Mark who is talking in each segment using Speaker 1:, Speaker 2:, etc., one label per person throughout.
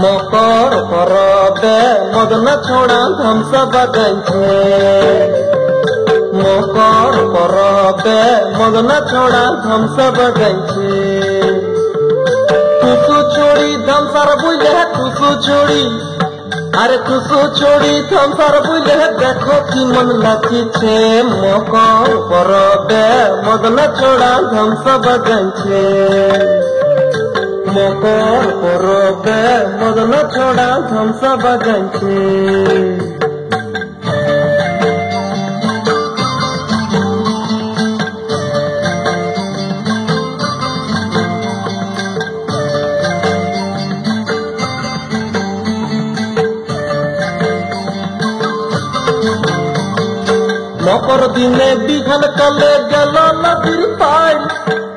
Speaker 1: মকর পরবে মদনা ছোড়া ধ্বংস বাগাইছে মকর পরবে মদনা ছোড়া ধ্বংস বাগাইছে টুসু ছড়ি ধ্বংসার বুঝলে টুসু ছড়ি আরে টুসু ছড়ি ধ্বংসার বুঝলে দেখো কি মন লাচিছে মকর পরবে মদনা ছোড়া ধ্বংস বাগাইছে মকর পরবে মদনা ছোড়া ধ্বংস বাগাইছে মকর দিনে বিঘান কালে গেল নদীর পাই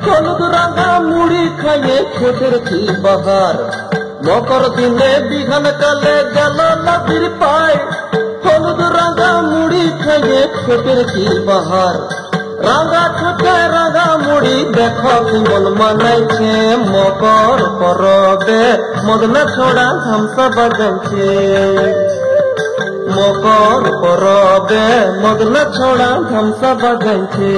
Speaker 1: হলুদ রাঙা মুড়ি খাইয়ে খেতের কি বাহার মকর দিনে বিঘান কালে গেল নদীর পাই হলুদ রাঙা মুড়ি খাইয়ে খেতের কি বাহার রাঙা ঠোঁটে রাঙা মুড়ি দেখো কি মন মানাইছে মকর পরবে মদনা ছোড়া ধ্বংস বাগাইছে মকর পরবে মদনা ছোড়া ধ্বংস বাগাইছে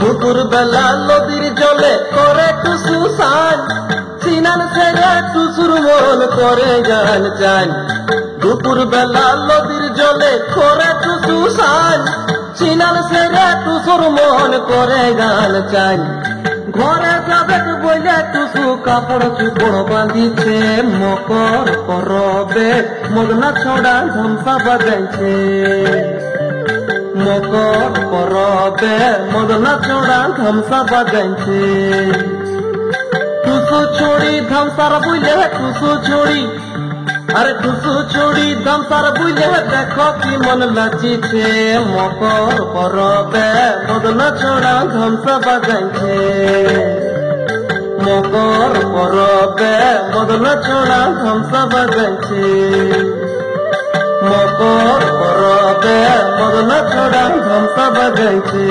Speaker 1: দুপুর বেলা নদীর জলে করে টুসু সান সিনান ছেড়ে টুসুর মন করে গান চান দুপুর বেলা নদীর জলে করে টুসু সান সিনান ছেড়ে টুসুর মন করে গান চান ঘরে যাবে বলে টুসু কাপড় চুপড় বাঁধিছে মকর পরবে মদনা ছোড়া ধ্বংসা বাজাইছে মকর পরবে মদনা ছোড়া ধ্বংসা বাজাইছে টুসু ছড়ি ধ্বংসার বুঝলে টুসু ছড়ি আরে টুসু ছড়ি ধ্বংসার বুঝলে দেখো কি মন লাচিছে মকর পরবে মদনা ছোড়া ধ্বংসা বাজাইছে মকর পরবে মদনা ছোড়া ধ্বংসা বাজাইছে মকর পরবে মদনা ছোড়া ধ্বংস বাজাইছে।